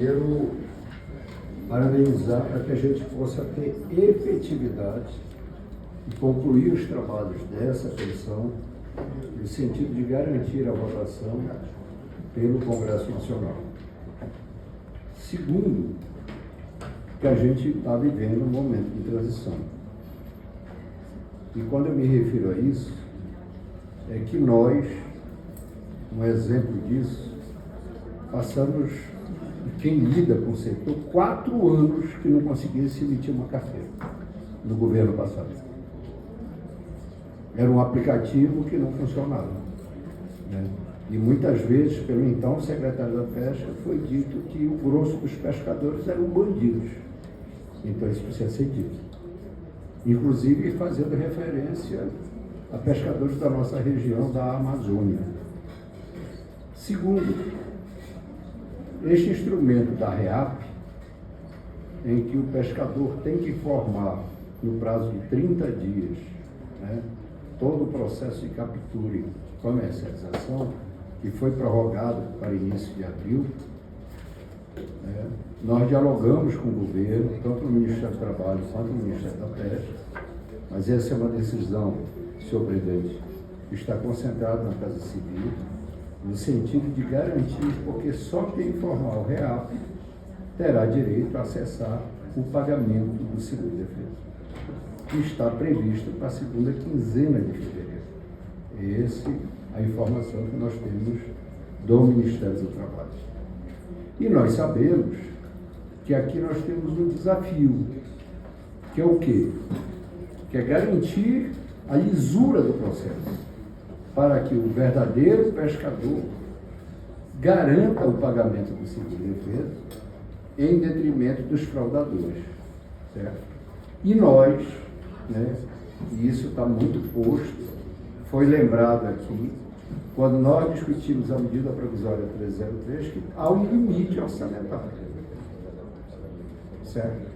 primeiro parabenizar para que a gente possa ter efetividade e concluir os trabalhos dessa comissão no sentido de garantir a votação pelo Congresso Nacional. Segundo, que a gente está vivendo um momento de transição. E quando eu me refiro a isso, é que nós, um exemplo disso, passamos, quem lida com o setor, 4 anos que não conseguia se emitir uma carteira no governo passado. Era um aplicativo que não funcionava, né? E muitas vezes, pelo então secretário da Pesca, foi dito que o grosso dos pescadores eram bandidos. Então isso precisa ser dito. Inclusive fazendo referência a pescadores da nossa região, da Amazônia. Segundo, este instrumento da REAP, em que o pescador tem que informar no prazo de 30 dias, né, todo o processo de captura e comercialização, que foi prorrogado para início de abril, nós dialogamos com o governo, tanto no Ministério do Trabalho quanto no Ministério da Pesca, mas essa é uma decisão, senhor presidente, que está concentrada na Casa Civil, no sentido de garantir, porque só quem informar o REAP terá direito a acessar o pagamento do seguro-defeso, que está previsto para a segunda quinzena de fevereiro. Essa é a informação que nós temos do Ministério do Trabalho. E nós sabemos que aqui nós temos um desafio, que é o quê? Que é garantir a lisura do processo, para que o verdadeiro pescador garanta o pagamento do seguro-defeso em detrimento dos fraudadores, certo? E nós, né, e isso está muito posto, foi lembrado aqui, quando nós discutimos a medida provisória 303, que há um limite orçamentário, certo?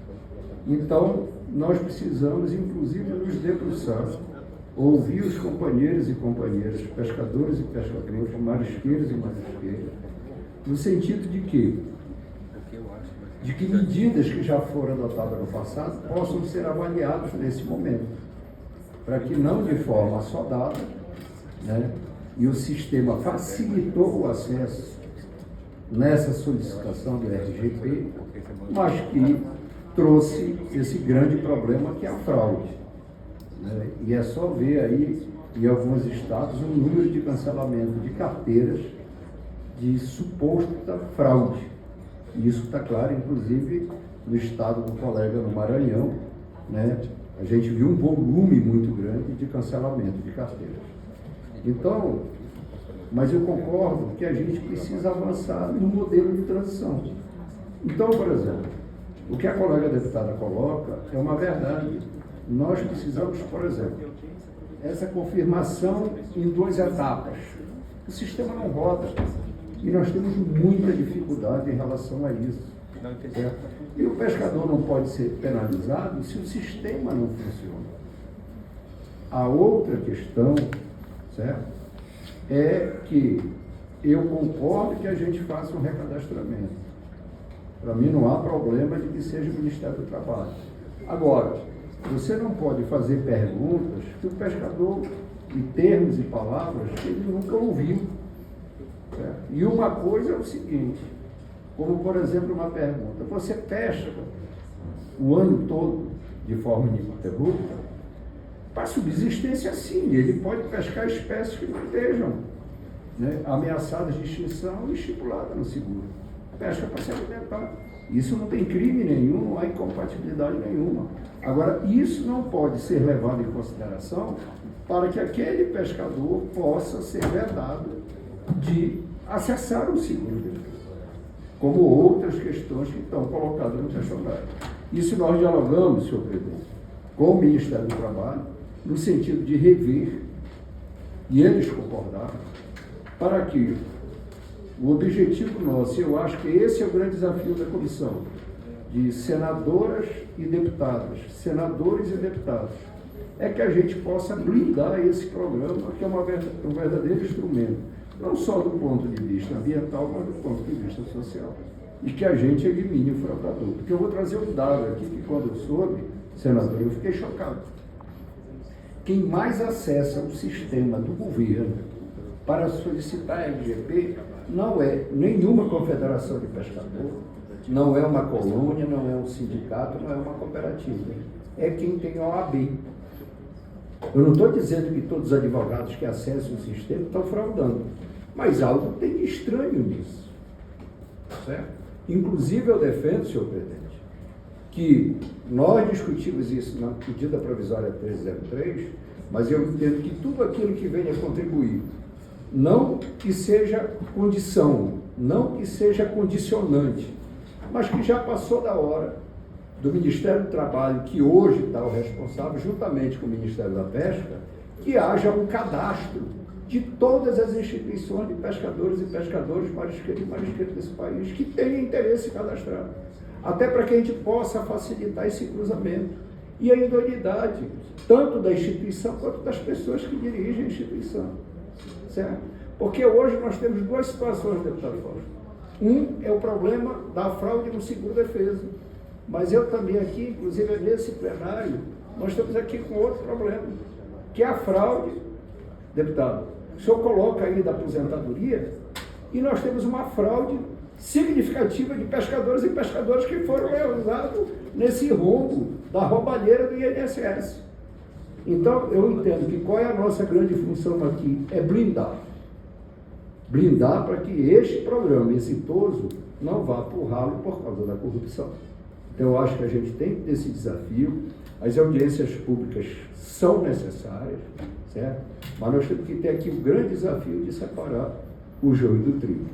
Então, nós precisamos, inclusive, nos debruçar, ouvir os companheiros e companheiras, pescadores e pescadores, marisqueiros e marisqueiras, no sentido de que medidas que já foram adotadas no passado possam ser avaliadas nesse momento, para que não de forma assodada, né, e o sistema facilitou o acesso nessa solicitação do RGP, mas que trouxe esse grande problema que é a fraude, né? E é só ver aí, em alguns estados, um número de cancelamento de carteiras de suposta fraude. E isso está claro, inclusive, no estado do colega no Maranhão, né? A gente viu um volume muito grande de cancelamento de carteiras. Então, mas eu concordo que a gente precisa avançar no modelo de transição. Então, por exemplo, o que a colega deputada coloca é uma verdade. Nós precisamos, por exemplo, essa confirmação em 2 etapas. O sistema não roda e nós temos muita dificuldade em relação a isso. Certo? E o pescador não pode ser penalizado se o sistema não funciona. A outra questão, certo, é que eu concordo que a gente faça um recadastramento. Para mim não há problema de que seja o Ministério do Trabalho. Agora, você não pode fazer perguntas que o pescador, em termos e palavras, que ele nunca ouviu. Certo? E uma coisa é o seguinte, como por exemplo uma pergunta, você pesca o ano todo de forma ininterrupta? Para subsistência sim, ele pode pescar espécies que não estejam, né, ameaçadas de extinção e estipuladas no seguro. Pesca para se alimentar. Isso não tem crime nenhum, não há incompatibilidade nenhuma. Agora, isso não pode ser levado em consideração para que aquele pescador possa ser vedado de acessar o seguro, como outras questões que estão colocadas no questionário. Isso nós dialogamos, senhor presidente, com o Ministério do Trabalho, no sentido de rever, e eles concordaram, para que o objetivo nosso, eu acho que esse é o grande desafio da comissão, de senadoras e deputadas, senadores e deputados, é que a gente possa blindar esse programa, que é um verdadeiro instrumento, não só do ponto de vista ambiental, mas do ponto de vista social. e que a gente elimine o fraudador. Porque eu vou trazer um dado aqui que, quando eu soube, senador, eu fiquei chocado. Quem mais acessa o sistema do governo para solicitar RGP não é nenhuma confederação de pescador, não é uma colônia, não é um sindicato, não é uma cooperativa. É quem tem OAB. Eu não estou dizendo que todos os advogados que acessam o sistema estão fraudando, mas algo tem de estranho nisso. Certo? Inclusive, eu defendo, senhor presidente, que nós discutimos isso na medida provisória 303, mas eu entendo que tudo aquilo que venha contribuir, não que seja condição, não que seja condicionante, mas que já passou da hora do Ministério do Trabalho, que hoje está o responsável, juntamente com o Ministério da Pesca, que haja um cadastro de todas as instituições de pescadores e pescadores, marisqueiros e marisqueiras desse país, que tenham interesse cadastrado, até para que a gente possa facilitar esse cruzamento e a idoneidade, tanto da instituição quanto das pessoas que dirigem a instituição. Certo? Porque hoje nós temos duas situações, deputado Fausto. Um é o problema da fraude no seguro-defesa, mas eu também aqui, inclusive nesse plenário, nós estamos aqui com outro problema, que é a fraude, deputado. O senhor coloca aí da aposentadoria, e nós temos uma fraude significativa de pescadores e pescadoras que foram lesados nesse rombo da roubalheira do INSS. Então, eu entendo que qual é a nossa grande função aqui? É blindar. Blindar para que este programa exitoso não vá para o ralo por causa da corrupção. Então, eu acho que a gente tem que ter esse desafio. As audiências públicas são necessárias, certo? Mas nós temos que ter aqui o grande desafio de separar o joio do trigo.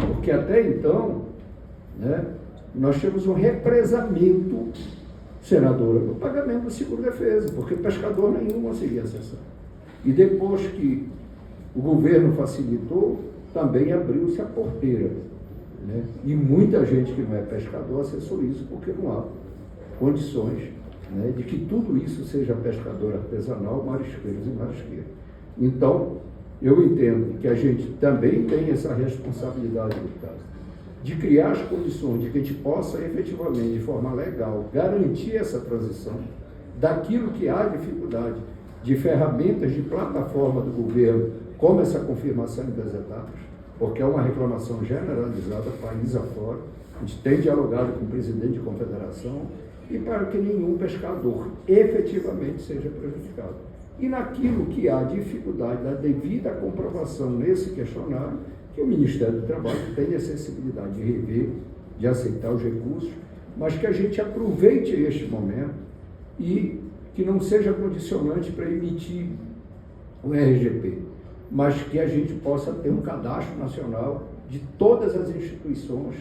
Porque até então, né, nós temos um represamento, senadora, no pagamento do seguro-defesa, porque pescador nenhum conseguia acessar. E depois que o governo facilitou, também abriu-se a porteira. Né? E muita gente que não é pescador acessou isso porque não há condições, né, de que tudo isso seja pescador artesanal, marisqueiros e marisqueiras. Então, eu entendo que a gente também tem essa responsabilidade, deputado, de criar as condições de que a gente possa efetivamente, de forma legal, garantir essa transição daquilo que há dificuldade de ferramentas de plataforma do governo, como essa confirmação em 10 etapas, porque é uma reclamação generalizada, país afora. A gente tem dialogado com o presidente de confederação e para que nenhum pescador efetivamente seja prejudicado. E naquilo que há dificuldade da devida comprovação nesse questionário, que o Ministério do Trabalho tem a sensibilidade de rever, de aceitar os recursos, mas que a gente aproveite este momento e que não seja condicionante para emitir o RGP, mas que a gente possa ter um cadastro nacional de todas as instituições,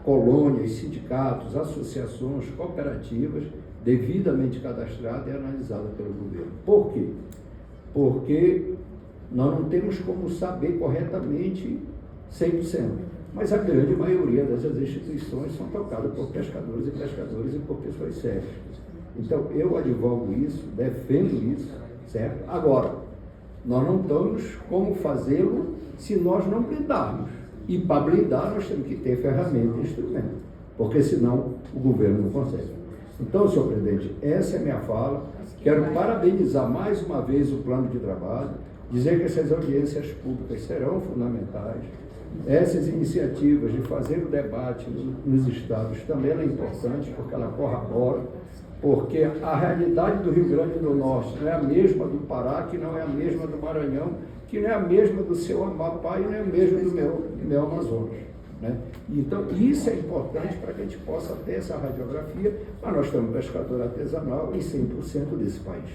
colônias, sindicatos, associações, cooperativas, devidamente cadastrada e analisada pelo governo. Por quê? Porque nós não temos como saber corretamente 100%, mas a grande maioria dessas instituições são tocadas por pescadores e por pessoas sérias. Então, eu advogo isso, defendo isso, certo? Agora, nós não temos como fazê-lo se nós não blindarmos. E para blindar, nós temos que ter ferramenta e instrumento, porque senão o governo não consegue. Então, senhor presidente, essa é a minha fala. Quero parabenizar mais uma vez o plano de trabalho, dizer que essas audiências públicas serão fundamentais. Essas iniciativas de fazer o debate nos estados também é importante, porque ela corrobora, porque a realidade do Rio Grande do Norte não é a mesma do Pará, que não é a mesma do Maranhão, que não é a mesma do seu Amapá e não é a mesma do meu Amazonas. Né? Então, isso é importante para que a gente possa ter essa radiografia, mas nós temos pescador artesanal em 100% desse país,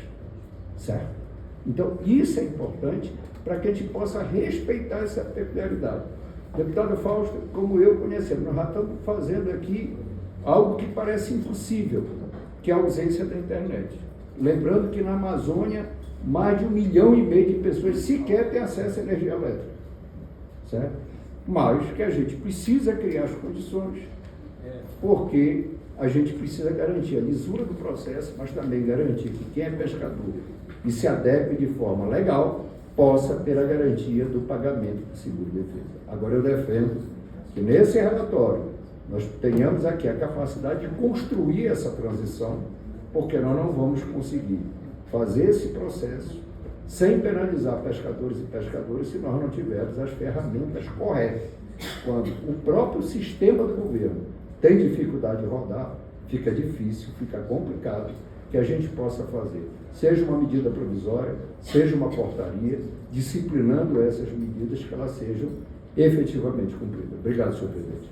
certo? Então, isso é importante para que a gente possa respeitar essa peculiaridade. Deputado Fausto, como eu conhecemos, nós já estamos fazendo aqui algo que parece impossível, que é a ausência da internet. Lembrando que na Amazônia, mais de 1,5 milhão de pessoas sequer têm acesso à energia elétrica, certo? Mas que a gente precisa criar as condições, porque a gente precisa garantir a lisura do processo, mas também garantir que quem é pescador e se adeque de forma legal, possa ter a garantia do pagamento do seguro-defesa. Agora eu defendo que nesse relatório nós tenhamos aqui a capacidade de construir essa transição, porque nós não vamos conseguir fazer esse processo sem penalizar pescadores e pescadoras se nós não tivermos as ferramentas corretas. Quando o próprio sistema do governo tem dificuldade de rodar, fica difícil, fica complicado que a gente possa fazer, seja uma medida provisória, seja uma portaria, disciplinando essas medidas que elas sejam efetivamente cumpridas. Obrigado, senhor presidente.